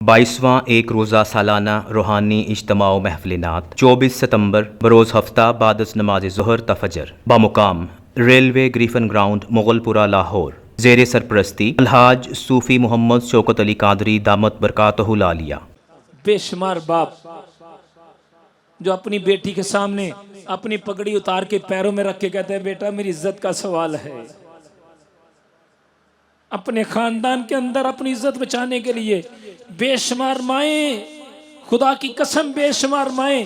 22واں ایک روزہ سالانہ روحانی اجتماع و محفلات 24 ستمبر بروز ہفتہ بعد از نماز ظہر تا فجر بمقام ریلوے گریفن گراؤنڈ مغل پورہ لاہور، زیر سرپرستی الحاج صوفی محمد شوکت علی قادری دامت برکاتہ العالیہ۔ بے شمار باپ جو اپنی بیٹی کے سامنے اپنی پگڑی اتار کے پیروں میں رکھ کے کہتے ہیں بیٹا میری عزت کا سوال ہے، اپنے خاندان کے اندر اپنی عزت بچانے کے لیے بے شمار مائیں، خدا کی قسم بے شمار مائیں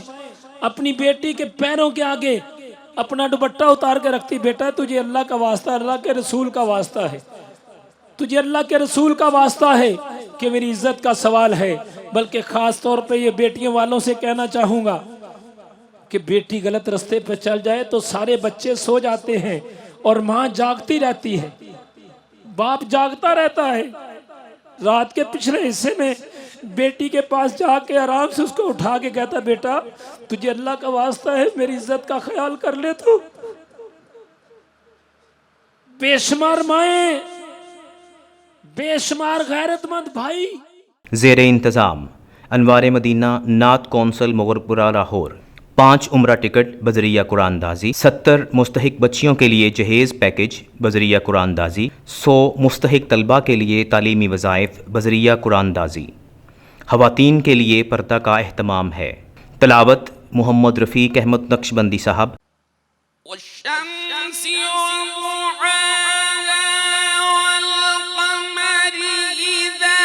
اپنی بیٹی کے پیروں کے آگے اپنا دوپٹہ اتار کے رکھتی، بیٹا تجھے اللہ کا واسطہ، اللہ کے رسول کا واسطہ ہے، تجھے اللہ کے رسول کا واسطہ ہے کہ میری عزت کا سوال ہے۔ بلکہ خاص طور پہ یہ بیٹیوں والوں سے کہنا چاہوں گا کہ بیٹی غلط رستے پہ چل جائے تو سارے بچے سو جاتے ہیں اور ماں جاگتی رہتی ہے، باپ جاگتا رہتا ہے، رات کے پچھلے حصے میں بیٹی کے پاس جا کے آرام سے اس کو اٹھا کے کہتا بیٹا تجھے اللہ کا واسطہ ہے میری عزت کا خیال کر لے تو۔ بے شمار مائیں، بے شمار غیرت مند بھائی۔ زیر انتظام انوار مدینہ نعت کونسل مغل پورہ لاہور 5 عمرہ ٹکٹ بذریعہ قرآن دازی، 70 مستحق بچیوں کے لیے جہیز پیکج بذریعہ قرآن دازی، 100 مستحق طلبہ کے لیے تعلیمی وظائف بذریعہ قرآن دازی۔ خواتین کے لیے پردہ کا اہتمام ہے۔ تلاوت محمد رفیق احمد نقشبندی صاحب۔ والشمس وضحاها والقمر إذا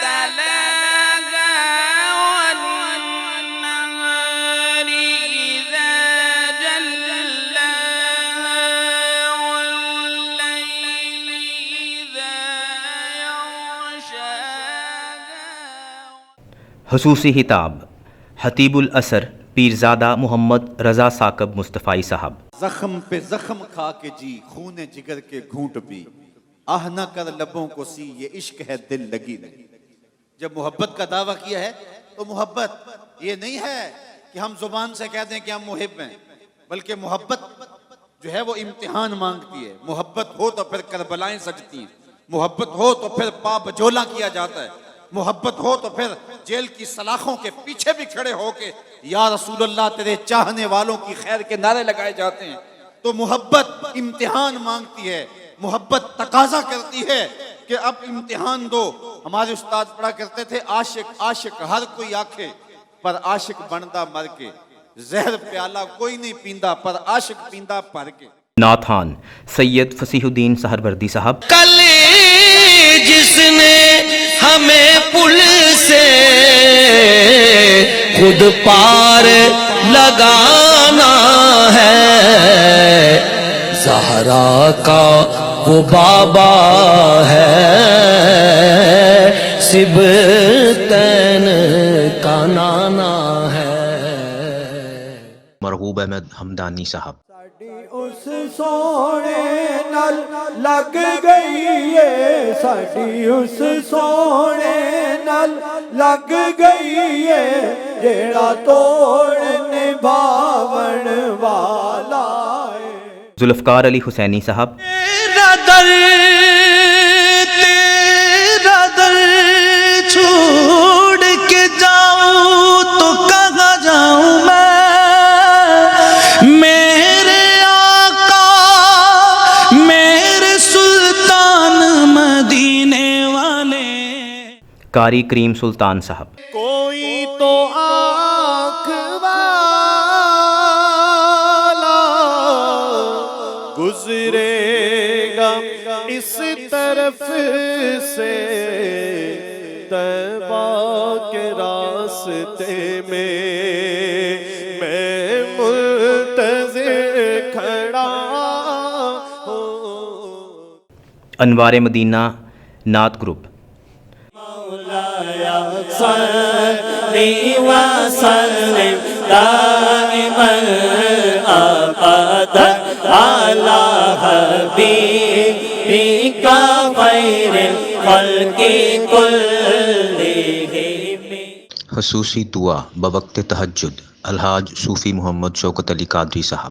تلاها والنهار إذا جلاها والليل إذا يغشاها۔ خصوصی خطاب خطیب الاثر پیرزادہ محمد رضا ثاقب مصطفی صاحب۔ زخم پہ زخم کھا کے جی خون جگر کے گھونٹ پی، آہ نہ کر لبوں کو سی یہ عشق ہے دل لگی نہیں۔ جب محبت کا دعویٰ کیا ہے تو محبت یہ نہیں ہے کہ ہم زبان سے کہہ دیں کہ ہم محب ہیں، بلکہ محبت جو ہے وہ امتحان مانگتی ہے۔ محبت ہو تو پھر کربلائیں سجتی ہیں، محبت ہو تو پھر پا بجولا کیا جاتا ہے، محبت ہو تو پھر جیل کی سلاخوں کے پیچھے بھی کھڑے ہو کے یا رسول اللہ تیرے چاہنے والوں کی خیر کے نعرے لگائے جاتے ہیں۔ تو محبت امتحان مانگتی ہے، محبت تقاضا کرتی ہے کہ اب امتحان دو۔ ہمارے استاد پڑھا کرتے تھے عاشق عاشق ہر کوئی آکھے پر عاشق بندا مر کے، زہر پیالہ کوئی نہیں پیندا پر عاشق پیندا پر کے۔ نعتخوان سید فصیح الدین سہروردی صاحب۔ کل جس نے ہمیں پل سے خود پار لگانا ہے، زہرا کا وہ بابا ہے، سبتین کا نانا ہے۔ مرغوب احمد حمدانی صاحب۔ اس سونے نال لگ گئی ہے، ساڈی اس سونے نال لگ گئی ہے، جیڑا توڑ نبھاون والا ہے۔ ذوالفقار علی حسینی صاحب۔ تیرا در چھوڑ کے جاؤں تو کہاں جاؤں میں، میرے آقا میرے سلطان مدینے والے۔ قاری کریم سلطان صاحب۔ کوئی تو آنکھ والا گزرے گا اس طرف سے، طیبہ کے راستے میں میں منتظر کھڑا ہوں۔ انوار مدینہ نعت گروپ۔ صلی وسلم دائما ابدا علی حبیبک خیر الخلق کلہم۔ خصوصی دعا بوقت تہجد الحاج صوفی محمد شوکت علی قادری صاحب۔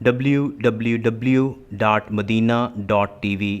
www.madina.tv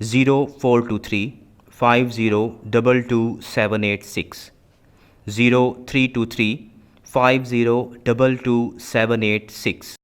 0423 50222786, 0323 50222786।